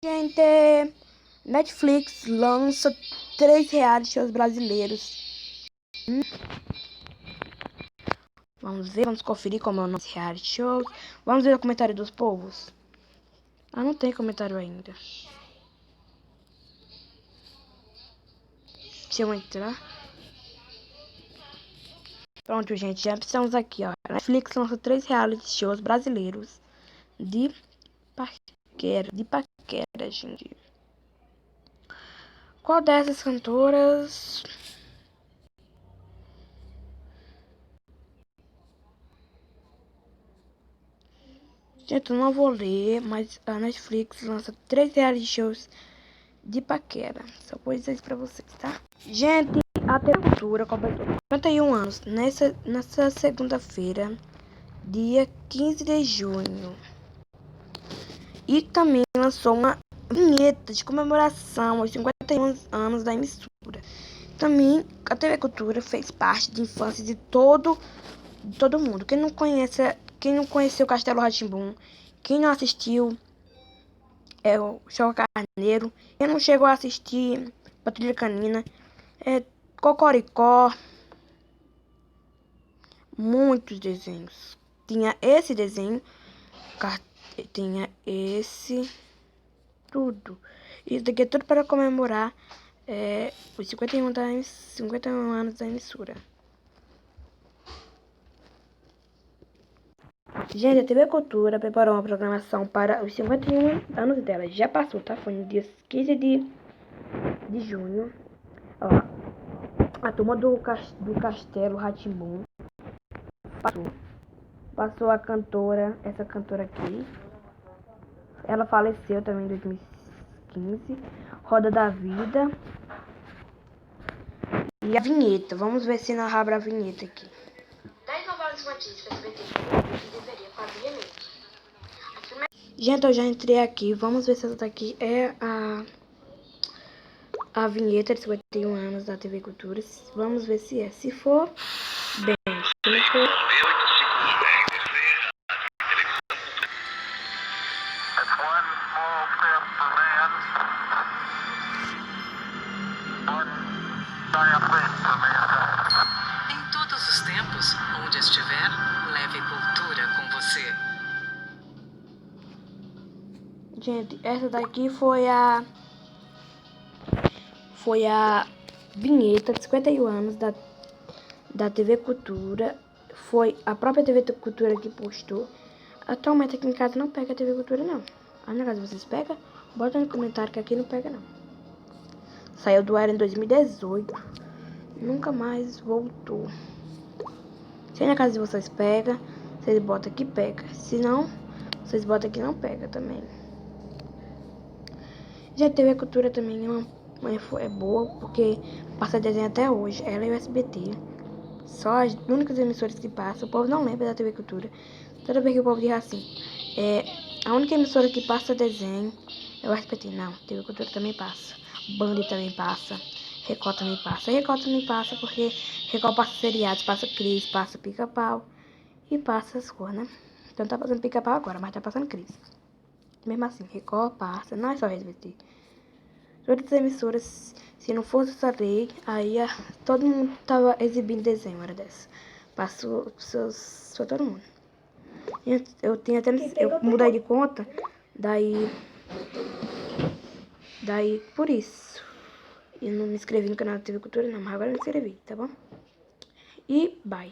Gente, Netflix lança 3 reality shows brasileiros. Vamos ver, vamos conferir como é o nosso reality show. Vamos ver o comentário dos povos. Ah, não tem comentário ainda. Deixa eu entrar. Pronto, gente, já estamos aqui, ó. Netflix lança 3 reality shows brasileiros de paquera, gente. Qual dessas cantoras? Gente, eu não vou ler, mas a Netflix lança 3 reality shows de paquera. Só vou dizer isso pra vocês, tá? Gente, a TV Cultura completou 51 anos nessa segunda-feira, dia 15 de junho. E também lançou uma vinheta de comemoração aos 51 anos da emissora. Também a TV Cultura fez parte da infância de todo mundo. Quem não conheceu Castelo Rá-Tim-Bum, quem não assistiu o Show Carneiro, quem não chegou a assistir Patrulha Canina, Cocoricó, muitos desenhos. Tinha esse desenho, tinha esse, tudo. Isso daqui é tudo para comemorar os 51 anos da emissora. Gente, a TV Cultura preparou uma programação para os 51 anos dela. Já passou, tá? Foi no dia 15 de junho. Ó, a turma do Castelo Rá-Tim-Bum passou a cantora, essa cantora aqui. Ela faleceu também em 2015. Roda da Vida. E a vinheta. Vamos ver se não abre a vinheta aqui. 10 novelas infantis que a SBT que deveria fazer mesmo. Gente, eu já entrei aqui. Vamos ver se essa daqui é a vinheta de 51 anos da TV Cultura. Vamos ver se é. Se for, bem. Se não for... Em todos os tempos, onde estiver, leve cultura com você. Gente, essa daqui foi a vinheta de 51 anos da TV Cultura. Foi a própria TV Cultura que postou. Atualmente aqui em casa não pega a TV Cultura, não. Aí na casa vocês pegam? Bota no comentário que aqui não pega, não. Saiu do ar em 2018. Nunca mais voltou. Se na casa de vocês pega, vocês botam que pega. Se não, vocês botam que não pega também. Já a TV Cultura também é boa, porque passa desenho até hoje. Ela e o SBT. Só as únicas emissoras que passam. O povo não lembra da TV Cultura. Toda vez que o povo diz assim, a única emissora que passa desenho é o SBT. Não, TV Cultura também passa. Band também passa. Record também passa. Record também passa porque Record passa seriados, passa Cris, passa Pica-Pau e passa as coisas, né? Então tá passando Pica-Pau agora, mas tá passando Cris. Mesmo assim, Record passa, não é só SBT. Todas as emissoras, se não fosse essa lei, aí todo mundo tava exibindo desenho, era dessa. Passou todo mundo. Eu tinha até, eu mudei de conta, daí por isso. Eu não me inscrevi no canal da TV Cultura não, mas agora eu me inscrevi, tá bom? E bye.